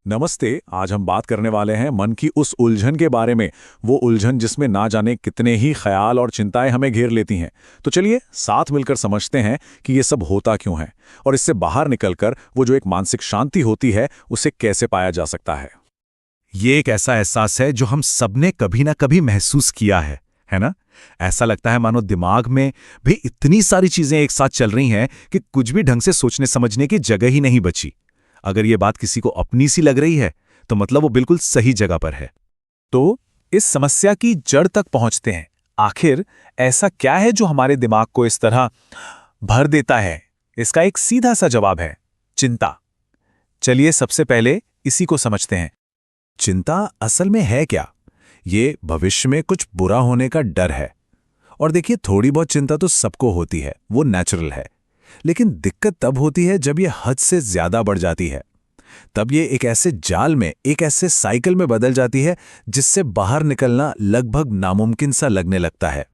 नमस्ते। आज हम बात करने वाले हैं मन की उस उलझन के बारे में। वो उलझन जिसमें ना जाने कितने ही ख्याल और चिंताएं हमें घेर लेती हैं। तो चलिए साथ मिलकर समझते हैं कि ये सब होता क्यों है और इससे बाहर निकलकर वो जो एक मानसिक शांति होती है उसे कैसे पाया जा सकता है। ये एक ऐसा एहसास है जो हम सबने कभी ना कभी महसूस किया है ना? ऐसा लगता है मानो दिमाग में भी इतनी सारी चीजें एक साथ चल रही हैं कि कुछ भी ढंग से सोचने समझने की जगह ही नहीं बची। अगर ये बात किसी को अपनी सी लग रही है तो मतलब वो बिल्कुल सही जगह पर है। तो इस समस्या की जड़ तक पहुंचते हैं। आखिर ऐसा क्या है जो हमारे दिमाग को इस तरह भर देता है? इसका एक सीधा सा जवाब है चिंता। चलिए सबसे पहले इसी को समझते हैं। चिंता असल में है क्या? ये भविष्य में कुछ बुरा होने का डर है। और देखिए, थोड़ी बहुत चिंता तो सबको होती है, वो नेचुरल है। लेकिन दिक्कत तब होती है जब ये हद से ज्यादा बढ़ जाती है। तब ये एक ऐसे जाल में, एक ऐसे साइकिल में बदल जाती है जिससे बाहर निकलना लगभग नामुमकिन सा लगने लगता है।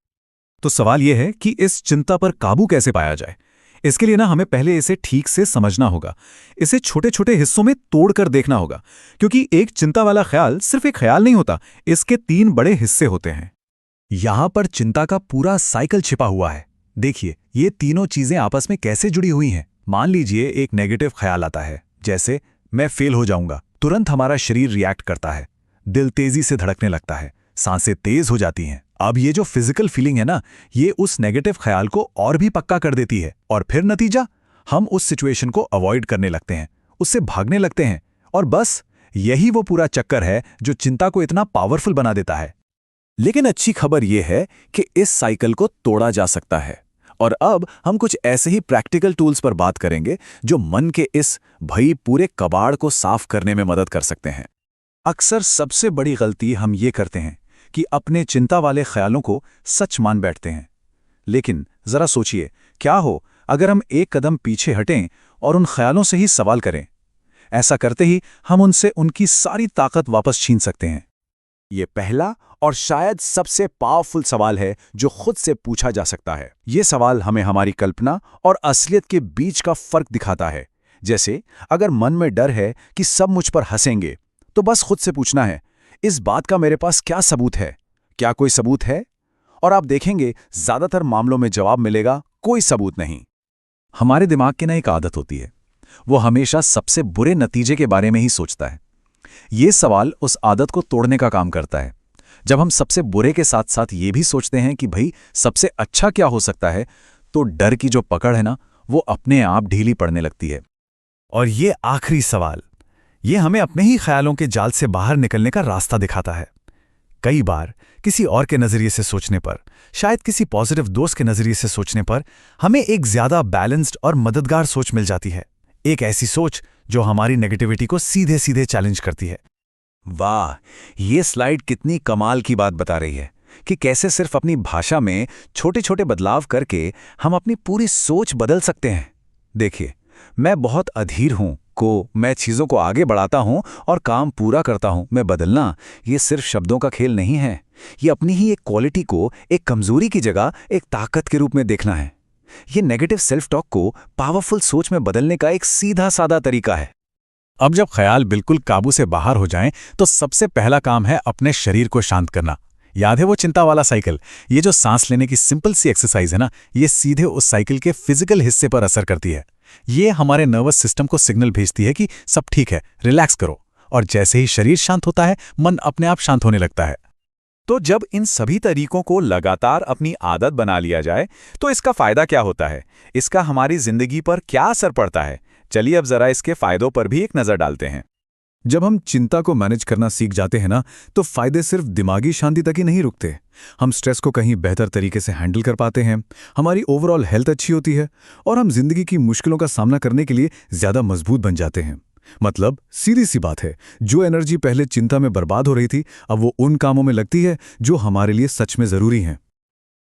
तो सवाल यह है कि इस चिंता पर काबू कैसे पाया जाए। इसके लिए हमें पहले इसे ठीक से समझना होगा। इसे छोटे छोटे हिस्सों में तोड़कर देखना होगा, क्योंकि एक चिंता वाला ख्याल सिर्फ एक ख्याल नहीं होता, इसके 3 बड़े हिस्से होते हैं। यहां पर चिंता का पूरा साइकिल छिपा हुआ है। देखिए, ये तीनों चीजें आपस में कैसे जुड़ी हुई हैं। मान लीजिए एक नेगेटिव ख्याल आता है, जैसे मैं फेल हो जाऊंगा। तुरंत हमारा शरीर रिएक्ट करता है, दिल तेजी से धड़कने लगता है, सांसें तेज हो जाती हैं। अब ये जो फिजिकल फीलिंग है ना, ये उस नेगेटिव ख्याल को और भी पक्का कर देती है। और फिर नतीजा, हम उस सिचुएशन को अवॉइड करने लगते हैं, उससे भागने लगते हैं। और बस यही वो पूरा चक्कर है जो चिंता को इतना पावरफुल बना देता है। लेकिन अच्छी खबर यह है कि इस साइकिल को तोड़ा जा सकता है। और अब हम कुछ ऐसे ही प्रैक्टिकल टूल्स पर बात करेंगे जो मन के इस भई पूरे कबाड़ को साफ करने में मदद कर सकते हैं। अक्सर सबसे बड़ी गलती हम ये करते हैं कि अपने चिंता वाले ख्यालों को सच मान बैठते हैं। लेकिन जरा सोचिए, क्या हो अगर हम एक कदम पीछे हटें और उन ख्यालों से ही सवाल करें। ऐसा करते ही हम उनसे उनकी सारी ताकत वापस छीन सकते हैं। ये पहला और शायद सबसे पावरफुल सवाल है जो खुद से पूछा जा सकता है। ये सवाल हमें हमारी कल्पना और असलियत के बीच का फर्क दिखाता है। जैसे अगर मन में डर है कि सब मुझ पर हंसेंगे, तो बस खुद से पूछना है, इस बात का मेरे पास क्या सबूत है? क्या कोई सबूत है? और आप देखेंगे ज्यादातर मामलों में जवाब मिलेगा, कोई सबूत नहीं। हमारे दिमाग की एक आदत होती है, वो हमेशा सबसे बुरे नतीजे के बारे में ही सोचता है। ये सवाल उस आदत को तोड़ने का काम करता है। जब हम सबसे बुरे के साथ साथ ये भी सोचते हैं कि भाई सबसे अच्छा क्या हो सकता है, तो डर की जो पकड़ है ना, वो अपने आप ढीली पड़ने लगती है। और ये आखिरी सवाल, ये हमें अपने ही ख्यालों के जाल से बाहर निकलने का रास्ता दिखाता है। कई बार किसी और के नजरिए से सोचने पर, शायद किसी पॉजिटिव दोस्त के नजरिए से सोचने पर, हमें एक ज्यादा बैलेंस्ड और मददगार सोच मिल जाती है। एक ऐसी सोच जो हमारी नेगेटिविटी को सीधे सीधे चैलेंज करती है। वाह, ये स्लाइड कितनी कमाल की बात बता रही है कि कैसे सिर्फ अपनी भाषा में छोटे छोटे बदलाव करके हम अपनी पूरी सोच बदल सकते हैं। देखिए, मैं बहुत अधीर हूं को मैं चीज़ों को आगे बढ़ाता हूं और काम पूरा करता हूं मैं बदलना, ये सिर्फ शब्दों का खेल नहीं है। ये अपनी ही एक क्वालिटी को एक कमजोरी की जगह एक ताकत के रूप में देखना है। ये नेगेटिव सेल्फ टॉक को पावरफुल सोच में बदलने का एक सीधा साधा तरीका है। अब जब ख्याल बिल्कुल काबू से बाहर हो जाएं, तो सबसे पहला काम है अपने शरीर को शांत करना। याद है वो चिंता वाला साइकिल? ये जो सांस लेने की सिंपल सी एक्सरसाइज है ना, ये सीधे उस साइकिल के फिजिकल हिस्से पर असर करती है। ये हमारे नर्वस सिस्टम को सिग्नल भेजती है कि सब ठीक है, रिलैक्स करो। और जैसे ही शरीर शांत होता है, मन अपने आप शांत होने लगता है। तो जब इन सभी तरीकों को लगातार अपनी आदत बना लिया जाए, तो इसका फायदा क्या होता है? इसका हमारी जिंदगी पर क्या असर पड़ता है? चलिए अब जरा इसके फायदों पर भी एक नजर डालते हैं। जब हम चिंता को मैनेज करना सीख जाते हैं ना, तो फायदे सिर्फ दिमागी शांति तक ही नहीं रुकते। हम स्ट्रेस को कहीं बेहतर तरीके से हैंडल कर पाते हैं, हमारी ओवरऑल हेल्थ अच्छी होती है और हम जिंदगी की मुश्किलों का सामना करने के लिए ज्यादा मजबूत बन जाते हैं। मतलब सीधी सी बात है, जो एनर्जी पहले चिंता में बर्बाद हो रही थी, अब वो उन कामों में लगती है जो हमारे लिए सच में जरूरी हैं।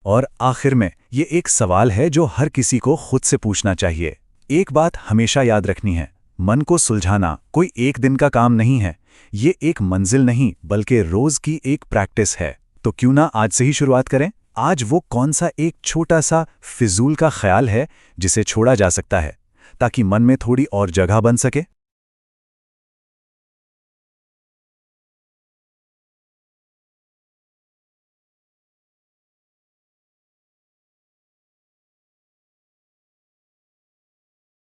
और आखिर में ये एक सवाल है जो हर किसी को खुद से पूछना चाहिए। एक बात हमेशा याद रखनी है, मन को सुलझाना कोई एक दिन का काम नहीं है। ये एक मंजिल नहीं, बल्कि रोज की एक प्रैक्टिस है। तो क्यों ना आज से ही शुरुआत करें? आज वो कौन सा एक छोटा सा फिजूल का ख्याल है जिसे छोड़ा जा सकता है, ताकि मन में थोड़ी और जगह बन सके?